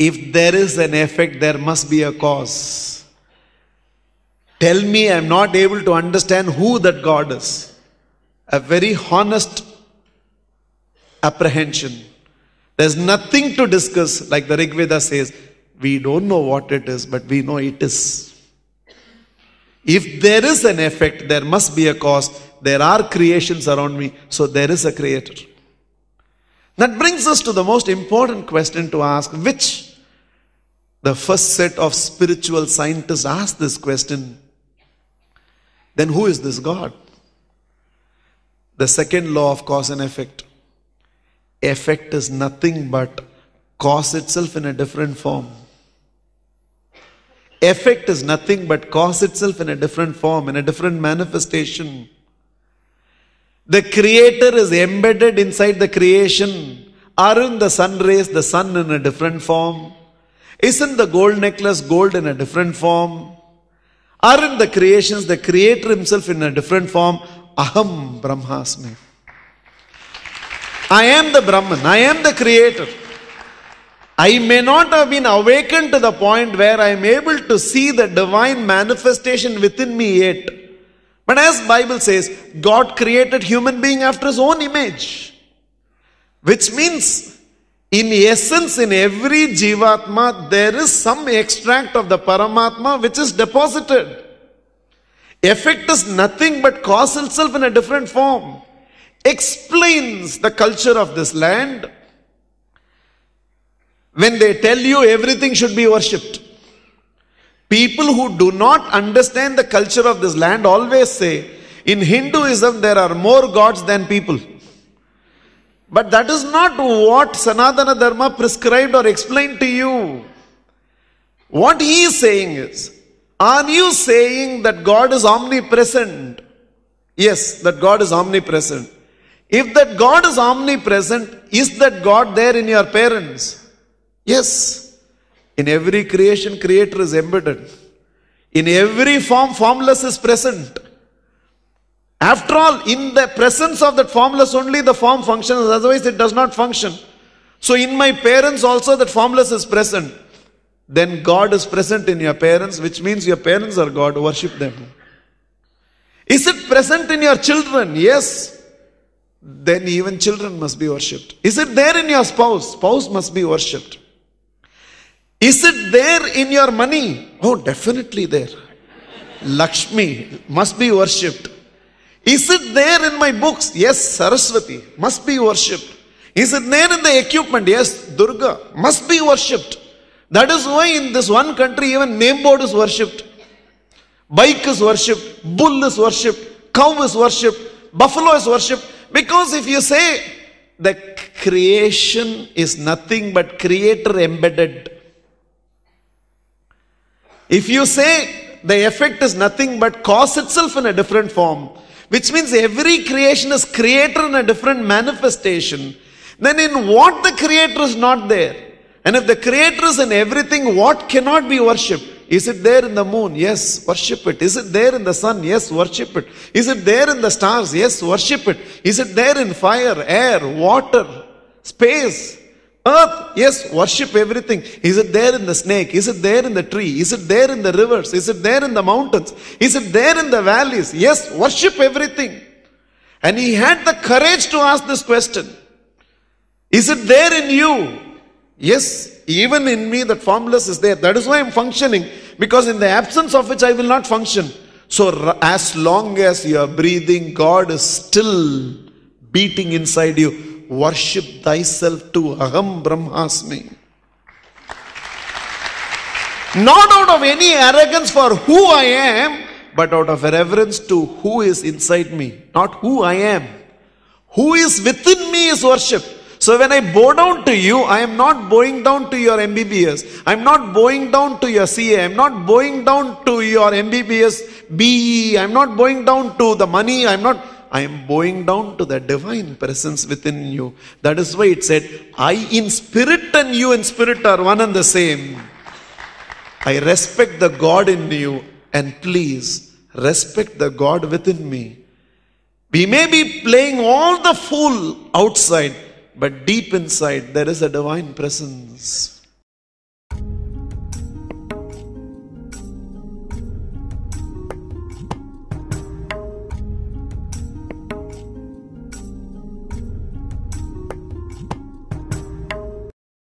If there is an effect, there must be a cause. Tell me I am not able to understand who that God is. A very honest apprehension. There's nothing to discuss, like the Rig Veda says. We don't know what it is, but we know it is. If there is an effect, there must be a cause. There are creations around me, so there is a creator. That brings us to the most important question to ask, which the first set of spiritual scientists asked this question. Then who is this God? The second law of cause and effect. Effect is nothing but cause itself in a different form. Effect is nothing but cause itself in a different form, in a different manifestation. The creator is embedded inside the creation. Aren't the sun rays the sun in a different form? Isn't the gold necklace gold in a different form? Aren't the creations the creator himself in a different form? Aham Brahmasmi. I am the Brahman. I am the creator. I may not have been awakened to the point where I am able to see the divine manifestation within me yet. But as Bible says, God created human being after his own image. Which means, in essence, in every Jivatma, there is some extract of the Paramatma which is deposited. Effect is nothing but cause itself in a different form. Explains the culture of this land. When they tell you everything should be worshipped. People who do not understand the culture of this land always say, in Hinduism there are more gods than people. But that is not what Sanatana Dharma prescribed or explained to you. What he is saying is, are you saying that God is omnipresent? Yes, that God is omnipresent. If that God is omnipresent, is that God there in your parents? Yes. In every creation, creator is embedded. In every form, formless is present. After all, in the presence of that formless only the form functions, otherwise it does not function. So in my parents also that formless is present. Then God is present in your parents, which means your parents are God, worship them. Is it present in your children? Yes. Then even children must be worshipped. Is it there in your spouse? Spouse must be worshipped. Is it there in your money? Oh, definitely there. Lakshmi must be worshipped. Is it there in my books? Yes, Saraswati must be worshipped. Is it there in the equipment? Yes, Durga must be worshipped. That is why in this one country even name board is worshipped. Bike is worshipped. Bull is worshipped. Cow is worshipped. Buffalo is worshipped. Because if you say the creation is nothing but creator embedded. If you say the effect is nothing but cause itself in a different form, which means every creation is creator in a different manifestation, then in what the creator is not there? And if the creator is in everything, what cannot be worshipped? Is it there in the moon? Yes, worship it. Is it there in the sun? Yes, worship it. Is it there in the stars? Yes, worship it. Is it there in fire, air, water, space, earth? Yes, worship everything. Is it there in the snake? Is it there in the tree? Is it there in the rivers? Is it there in the mountains? Is it there in the valleys? Yes, worship everything. And he had the courage to ask this question. Is it there in you? Yes, even in me that formless is there. That is why I am functioning. Because in the absence of which I will not function. So as long as you are breathing, God is still beating inside you. Worship thyself to Aham Brahmasmi. Not out of any arrogance for who I am, but out of reverence to who is inside me. Not who I am. Who is within me is worship. So when I bow down to you, I am not bowing down to your MBBS. I am not bowing down to your CA. I am not bowing down to your MBBS BE. I am not bowing down to the money. I am bowing down to the divine presence within you. That is why it said, I in spirit and you in spirit are one and the same. I respect the God in you, and please respect the God within me. We may be playing all the fool outside, but deep inside there is a divine presence.